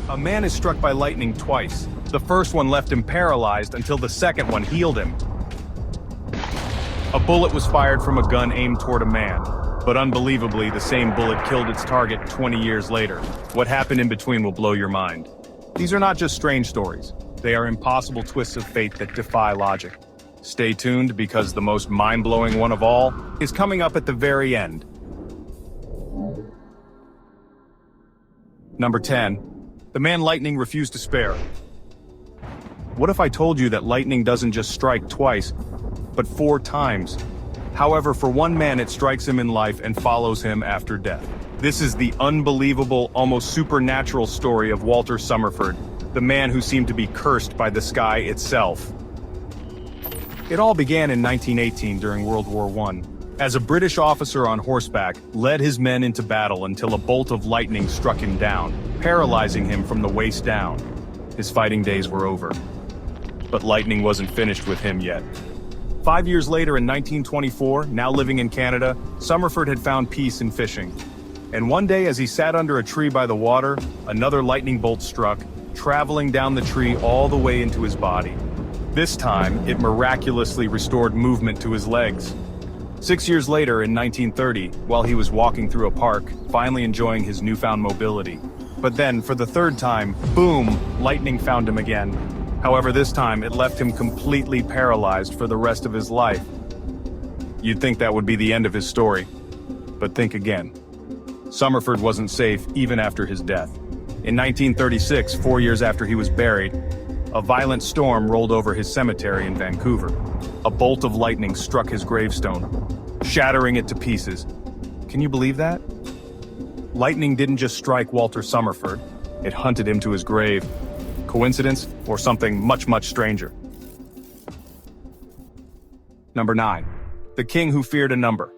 A man is struck by lightning twice. The first one left him paralyzed until the second one healed him. A bullet was fired from a gun aimed toward a man, but unbelievably, the same bullet killed its target 20 years later. What happened in between will blow your mind. These are not just strange stories. They are impossible twists of fate that defy logic. Stay tuned, because the most mind-blowing one of all is coming up at the very end. Number 10. The man lightning refused to spare. What if I told you that lightning doesn't just strike twice, but 4 times? However, for one man it strikes him in life and follows him after death. This is the unbelievable, almost supernatural story of Walter Summerford, the man who seemed to be cursed by the sky itself. It all began in 1918 during World War I, as a British officer on horseback led his men into battle until a bolt of lightning struck him down, paralyzing him from the waist down. His fighting days were over. But lightning wasn't finished with him yet. 5 years later, in 1924, now living in Canada, Summerford had found peace in fishing. And one day, as he sat under a tree by the water, another lightning bolt struck, traveling down the tree all the way into his body. This time, it miraculously restored movement to his legs. 6 years later, in 1930, while he was walking through a park, finally enjoying his newfound mobility. But then, for the third time, boom, lightning found him again. However, this time, it left him completely paralyzed for the rest of his life. You'd think that would be the end of his story. But think again. Summerford wasn't safe even after his death. In 1936, 4 years after he was buried, a violent storm rolled over his cemetery in Vancouver. A bolt of lightning struck his gravestone, shattering it to pieces. Can you believe that? Lightning didn't just strike Walter Summerford, it hunted him to his grave. Coincidence, or something much, much stranger? Number 9. The king who feared a number.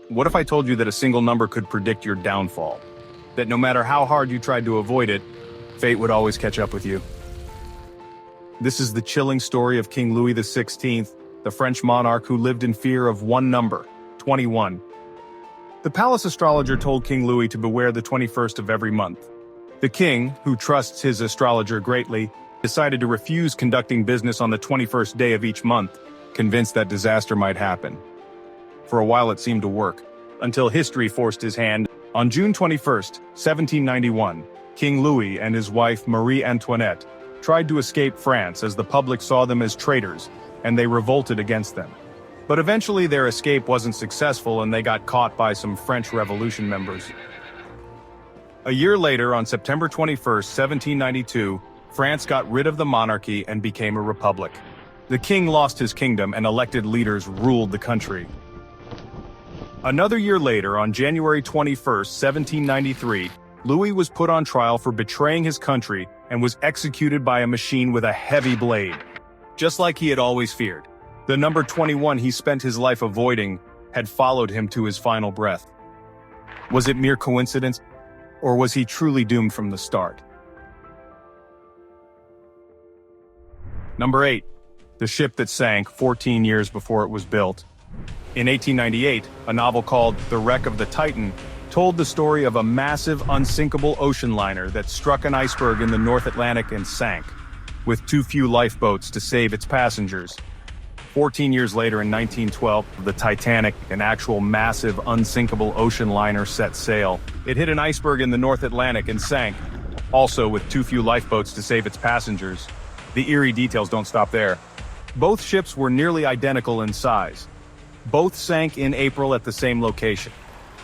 What if I told you that a single number could predict your downfall? That no matter how hard you tried to avoid it, fate would always catch up with you? This is the chilling story of King Louis XVI, the French monarch who lived in fear of one number, 21. The palace astrologer told King Louis to beware the 21st of every month. The king, who trusts his astrologer greatly, decided to refuse conducting business on the 21st day of each month, convinced that disaster might happen. For a while it seemed to work, until history forced his hand. On June 21, 1791, King Louis and his wife Marie Antoinette tried to escape France as the public saw them as traitors, and they revolted against them. But eventually their escape wasn't successful and they got caught by some French Revolution members. A year later, on September 21, 1792, France got rid of the monarchy and became a republic. The king lost his kingdom and elected leaders ruled the country. Another year later, on January 21, 1793, Louis was put on trial for betraying his country and was executed by a machine with a heavy blade. Just like he had always feared, the number 21 he spent his life avoiding had followed him to his final breath. Was it mere coincidence, or was he truly doomed from the start? Number 8. The ship that sank 14 years before it was built. In 1898, a novel called The Wreck of the Titan told the story of a massive, unsinkable ocean liner that struck an iceberg in the North Atlantic and sank, with too few lifeboats to save its passengers. 14 years later, in 1912, the Titanic, an actual massive, unsinkable ocean liner, set sail. It hit an iceberg in the North Atlantic and sank, also with too few lifeboats to save its passengers. The eerie details don't stop there. Both ships were nearly identical in size. Both sank in April at the same location.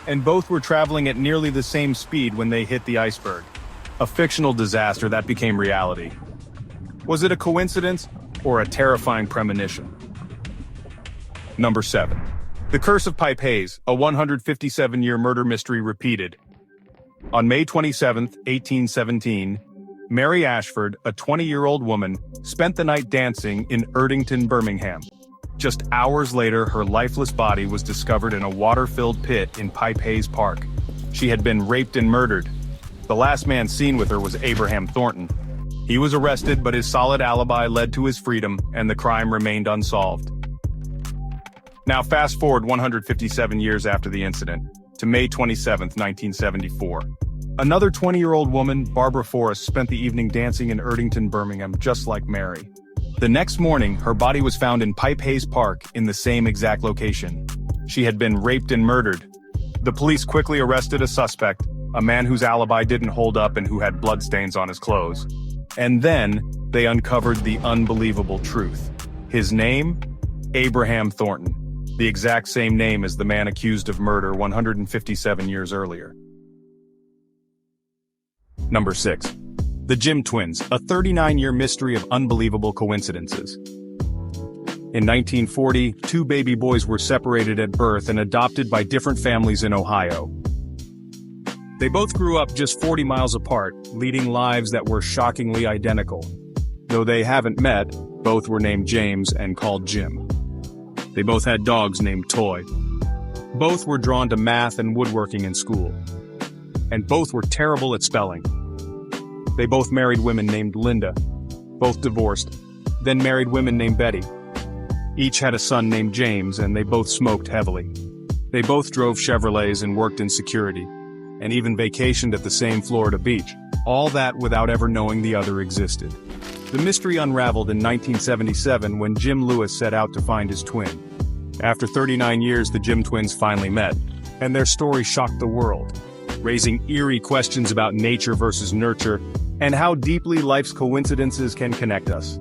And both were traveling at nearly the same speed when they hit the iceberg. A fictional disaster that became reality. Was it a coincidence or a terrifying premonition? Number 7. The Curse of Pype Hayes, a 157-year murder mystery repeated. On May 27, 1817, Mary Ashford, a 20-year-old woman, spent the night dancing in Erdington, Birmingham. Just hours later, her lifeless body was discovered in a water-filled pit in Pype Hayes Park. She had been raped and murdered. The last man seen with her was Abraham Thornton. He was arrested, but his solid alibi led to his freedom, and the crime remained unsolved. Now fast forward 157 years after the incident, to May 27, 1974. Another 20-year-old woman, Barbara Forrest, spent the evening dancing in Erdington, Birmingham, just like Mary. The next morning, her body was found in Pype Hayes Park in the same exact location. She had been raped and murdered. The police quickly arrested a suspect, a man whose alibi didn't hold up and who had bloodstains on his clothes. And then, they uncovered the unbelievable truth. His name? Abraham Thornton. The exact same name as the man accused of murder 157 years earlier. Number 6. The Jim Twins, a 39-year mystery of unbelievable coincidences. In 1940, two baby boys were separated at birth and adopted by different families in Ohio. They both grew up just 40 miles apart, leading lives that were shockingly identical. Though they haven't met, both were named James and called Jim. They both had dogs named Toy. Both were drawn to math and woodworking in school. And both were terrible at spelling. They both married women named Linda. Both divorced, then married women named Betty. Each had a son named James, and they both smoked heavily. They both drove Chevrolets and worked in security, and even vacationed at the same Florida beach. All that without ever knowing the other existed. The mystery unraveled in 1977 when Jim Lewis set out to find his twin. After 39 years, the Jim twins finally met, and their story shocked the world, raising eerie questions about nature versus nurture, and how deeply life's coincidences can connect us.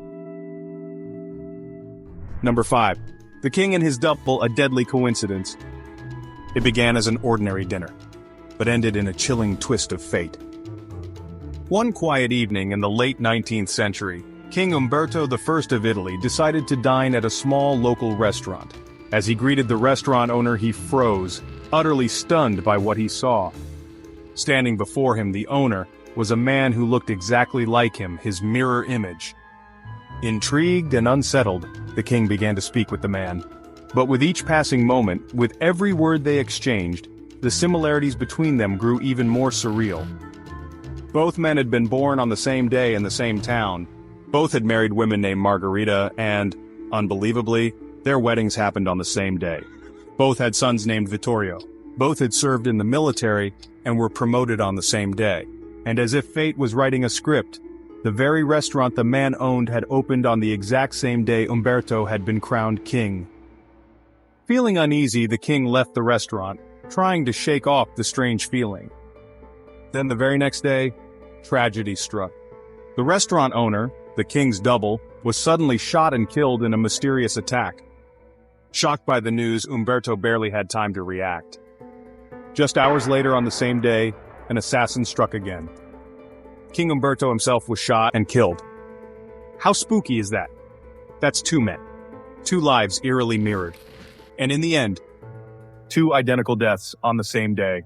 Number 5. The King and His Double, a deadly coincidence. It began as an ordinary dinner, but ended in a chilling twist of fate. One quiet evening in the late 19th century, King Umberto I of Italy decided to dine at a small local restaurant. As he greeted the restaurant owner, he froze, utterly stunned by what he saw. Standing before him, the owner, was a man who looked exactly like him, his mirror image. Intrigued and unsettled, the king began to speak with the man. But with each passing moment, with every word they exchanged, the similarities between them grew even more surreal. Both men had been born on the same day in the same town. Both had married women named Margarita and, unbelievably, their weddings happened on the same day. Both had sons named Vittorio. Both had served in the military and were promoted on the same day. And as if fate was writing a script, the very restaurant the man owned had opened on the exact same day Umberto had been crowned king. Feeling uneasy, the king left the restaurant, trying to shake off the strange feeling. Then the very next day, tragedy struck. The restaurant owner, the king's double, was suddenly shot and killed in a mysterious attack. Shocked by the news, Umberto barely had time to react. Just hours later on the same day, an assassin struck again. King Umberto himself was shot and killed. How spooky is that? That's two men. Two lives eerily mirrored. And in the end, two identical deaths on the same day.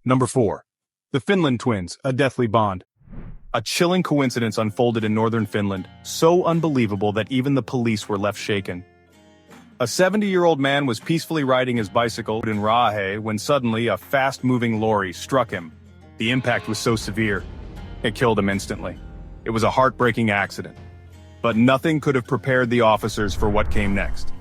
Number 4. The Finland twins, a deathly bond. A chilling coincidence unfolded in northern Finland, so unbelievable that even the police were left shaken. A 70-year-old man was peacefully riding his bicycle in Rahe when suddenly a fast-moving lorry struck him. The impact was so severe, it killed him instantly. It was a heartbreaking accident. But nothing could have prepared the officers for what came next.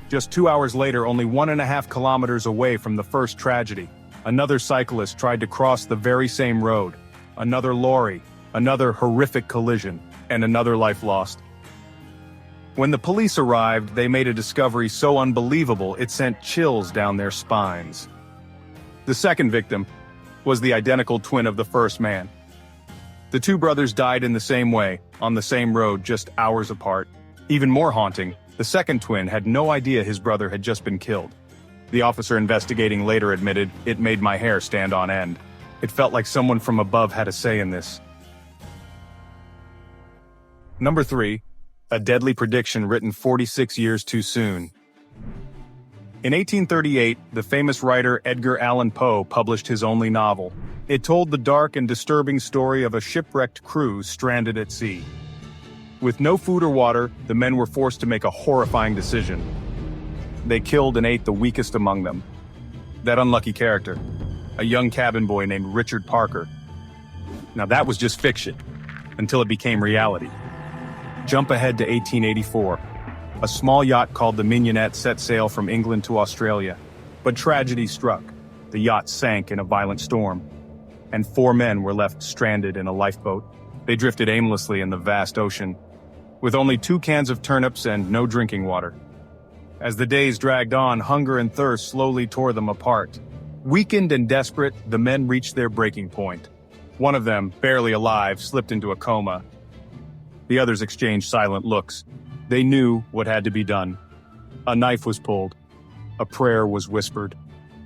Just 2 hours later, only 1.5 kilometers away from the first tragedy, another cyclist tried to cross the very same road. Another lorry, another horrific collision, and another life lost. When the police arrived, they made a discovery so unbelievable it sent chills down their spines. The second victim was the identical twin of the first man. The two brothers died in the same way, on the same road, just hours apart. Even more haunting, the second twin had no idea his brother had just been killed. The officer investigating later admitted, "It made my hair stand on end. It felt like someone from above had a say in this." Number 3. A deadly prediction written 46 years too soon. In 1838, the famous writer Edgar Allan Poe published his only novel. It told the dark and disturbing story of a shipwrecked crew stranded at sea. With no food or water, the men were forced to make a horrifying decision. They killed and ate the weakest among them. That unlucky character, a young cabin boy named Richard Parker. Now that was just fiction, until it became reality. Jump ahead to 1884. A small yacht called the Mignonette set sail from England to Australia. But tragedy struck. the yacht sank in a violent storm, and 4 men were left stranded in a lifeboat. They drifted aimlessly in the vast ocean, with only 2 cans of turnips and no drinking water. As the days dragged on, hunger and thirst slowly tore them apart. Weakened and desperate, the men reached their breaking point. One of them, barely alive, slipped into a coma. The others exchanged silent looks. They knew what had to be done. A knife was pulled, a prayer was whispered,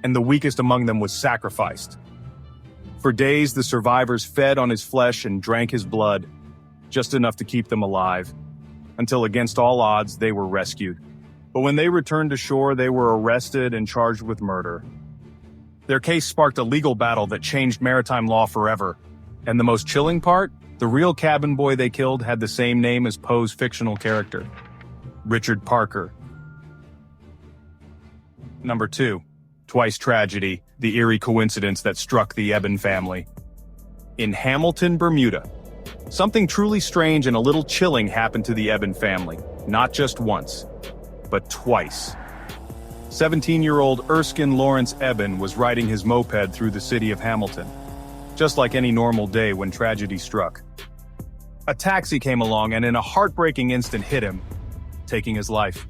and the weakest among them was sacrificed. For days, the survivors fed on his flesh and drank his blood, just enough to keep them alive, until against all odds, they were rescued. But when they returned to shore, they were arrested and charged with murder. Their case sparked a legal battle that changed maritime law forever. And the most chilling part? The real cabin boy they killed had the same name as Poe's fictional character, Richard Parker. Number 2. Twice tragedy, the eerie coincidence that struck the Ebben family. In Hamilton, Bermuda, something truly strange and a little chilling happened to the Ebben family, not just once, but twice. 17-year-old Erskine Lawrence Ebben was riding his moped through the city of Hamilton, just like any normal day when tragedy struck. A taxi came along and in a heartbreaking instant hit him, taking his life.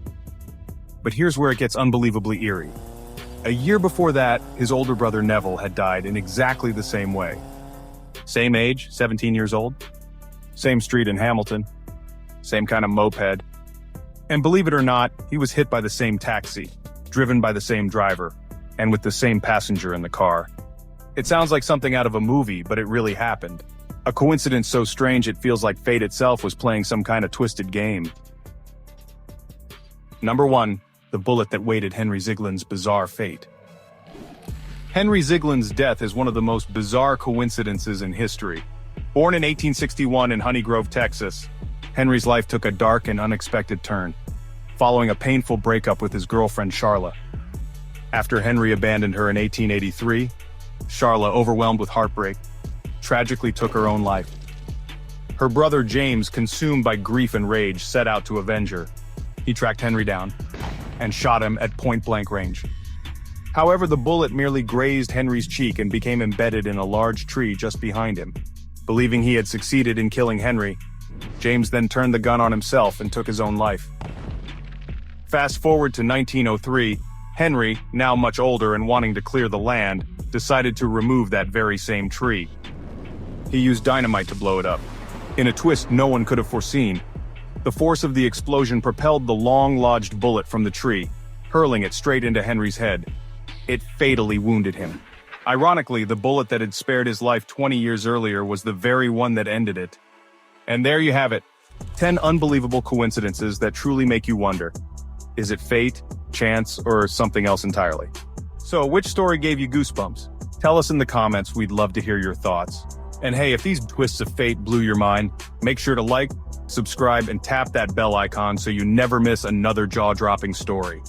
But here's where it gets unbelievably eerie. A year before that, his older brother Neville had died in exactly the same way. Same age, 17 years old. Same street in Hamilton. Same kind of moped. And believe it or not, he was hit by the same taxi, driven by the same driver, and with the same passenger in the car. It sounds like something out of a movie, but it really happened. A coincidence so strange it feels like fate itself was playing some kind of twisted game. Number 1. The bullet that weighted Henry Zigland's bizarre fate. Henry Zigland's death is one of the most bizarre coincidences in history. Born in 1861 in Honey Grove, Texas, Henry's life took a dark and unexpected turn, following a painful breakup with his girlfriend Charla. After Henry abandoned her in 1883, Charla, overwhelmed with heartbreak, tragically took her own life. Her brother James, consumed by grief and rage, set out to avenge her. He tracked Henry down and shot him at point-blank range. However, the bullet merely grazed Henry's cheek and became embedded in a large tree just behind him. Believing he had succeeded in killing Henry, James then turned the gun on himself and took his own life. Fast forward to 1903, Henry, now much older and wanting to clear the land, decided to remove that very same tree. He used dynamite to blow it up. In a twist no one could have foreseen, the force of the explosion propelled the long-lodged bullet from the tree, hurling it straight into Henry's head. It fatally wounded him. Ironically, the bullet that had spared his life 20 years earlier was the very one that ended it. And there you have it. 10 unbelievable coincidences that truly make you wonder. Is it fate, chance, or something else entirely? So, which story gave you goosebumps? Tell us in the comments, we'd love to hear your thoughts. And hey, if these twists of fate blew your mind, make sure to like, subscribe, and tap that bell icon so you never miss another jaw-dropping story.